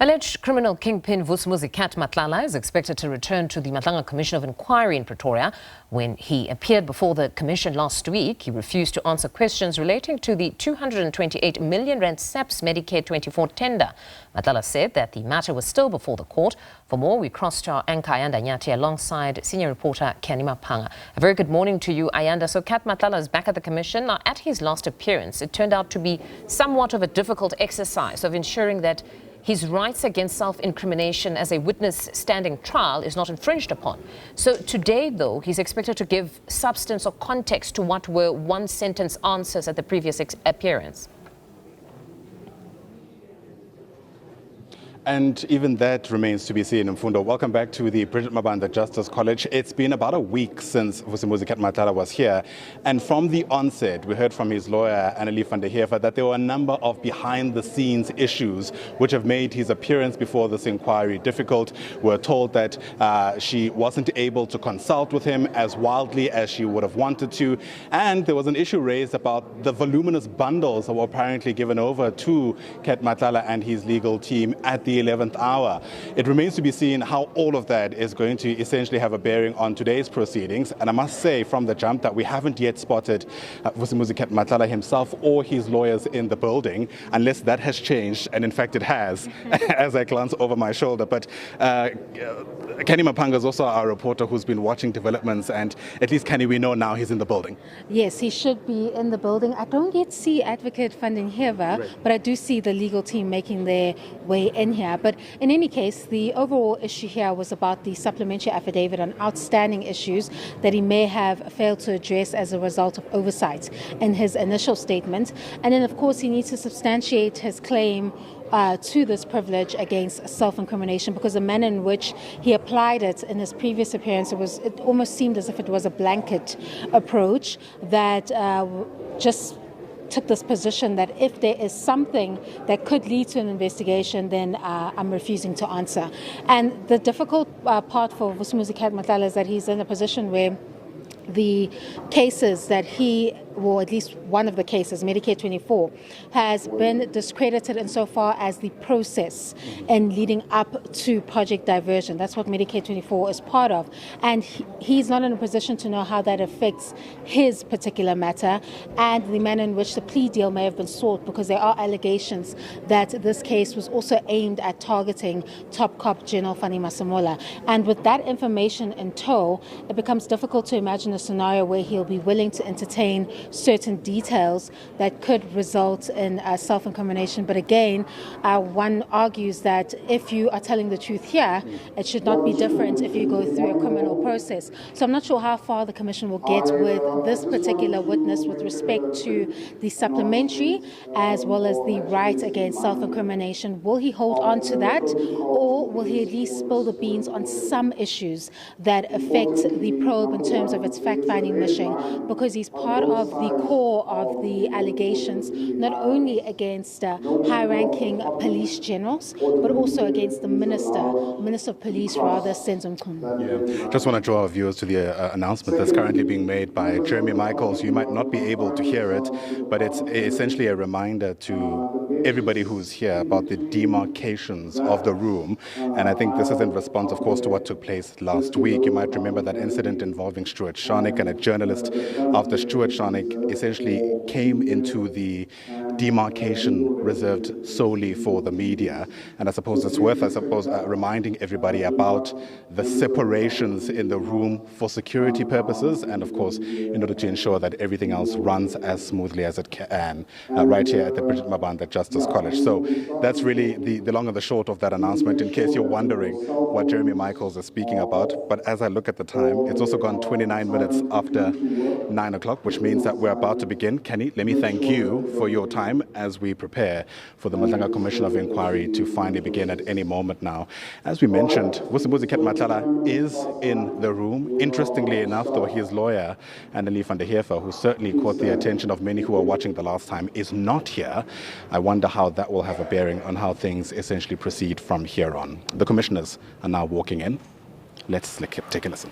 Alleged criminal kingpin Vusimuzi Matlala is expected to return to the Madlanga Commission of Inquiry in Pretoria. When he appeared before the commission last week, he refused to answer questions relating to the 228 million rand SAPS Medicare24 tender. Matlala said that the matter was still before the court. For more, we cross to our anchor Ayanda Nyathi alongside senior reporter Canny Maphanga. A very good morning to you, Ayanda. So Matlala is back at the commission. Now, at his last appearance, it turned out to be somewhat of a difficult exercise of ensuring that his rights against self-incrimination as a witness standing trial is not infringed upon. So today, though, he's expected to give substance or context to what were one-sentence answers at the previous appearance. And even that remains to be seen. Mfundo, welcome back to the Madlanga Justice College. It's been about a week since Vusimuzi Matlala was here. And from the onset, we heard from his lawyer, Ayanda Nyathi, that there were a number of behind-the-scenes issues which have made his appearance before this inquiry difficult. We're told that she wasn't able to consult with him as wildly as she would have wanted to. And there was an issue raised about the voluminous bundles that were apparently given over to Matlala and his legal team at the 11th hour. It remains to be seen how all of that is going to essentially have a bearing on today's proceedings. And I must say from the jump that we haven't yet spotted Vusimuzi Matlala himself or his lawyers in the building, unless that has changed, and in fact it has, as I glance over my shoulder. But Canny Maphanga is also our reporter who's been watching developments, and at least Canny, we know now he's in the building. Yes, he should be in the building. I don't yet see Advocate Funding Hever, right, but I do see the legal team making their way in here. But in any case, the overall issue here was about the supplementary affidavit on outstanding issues that he may have failed to address as a result of oversight in his initial statement. And then, of course, he needs to substantiate his claim to this privilege against self-incrimination, because the manner in which he applied it in his previous appearance, it almost seemed as if it was a blanket approach that just took this position that if there is something that could lead to an investigation, then I'm refusing to answer. And the difficult part for Vusimuzi Matlala is that he's in a position where the cases that or at least one of the cases, Medicare24, has been discredited insofar as the process and leading up to Project Diversion. That's what Medicare24 is part of. And he's not in a position to know how that affects his particular matter and the manner in which the plea deal may have been sought, because there are allegations that this case was also aimed at targeting top cop General Canny Maphanga. And with that information in tow, it becomes difficult to imagine a scenario where he'll be willing to entertain certain details that could result in self-incrimination. But again, one argues that if you are telling the truth here, it should not be different if you go through a criminal process. So I'm not sure how far the Commission will get with this particular witness with respect to the supplementary as well as the right against self-incrimination. Will he hold on to that, or will he at least spill the beans on some issues that affect the probe in terms of its fact-finding mission, because he's part of the core of the allegations, not only against high-ranking police generals, but also against the Minister of Police, rather, Senzo Mchunu. Yeah. Just want to draw our viewers to the announcement that's currently being made by Jeremy Michaels. You might not be able to hear it, but it's essentially a reminder to everybody who's here about the demarcations of the room. And I think this is in response, of course, to what took place last week. You might remember that incident involving Stuart Shanik and a journalist after Stuart Shanik essentially came into the demarcation reserved solely for the media. And I suppose it's worth, reminding everybody about the separations in the room for security purposes and, of course, in order to ensure that everything else runs as smoothly as it can right here at the Madlanga Justice College. So that's really the long and the short of that announcement, in case you're wondering what Jeremy Michaels is speaking about. But as I look at the time, it's also gone 29 minutes after 9 o'clock, which means that we're about to begin. Canny, let me thank you for your time as we prepare for the Madlanga Commission of Inquiry to finally begin at any moment now. As we mentioned, Vusimuzi Matlala is in the room. Interestingly enough, though, his lawyer, Ayanda Nyathi, who certainly caught the attention of many who were watching the last time, is not here. I wonder how that will have a bearing on how things essentially proceed from here on. The commissioners are now walking in. Let's take a listen.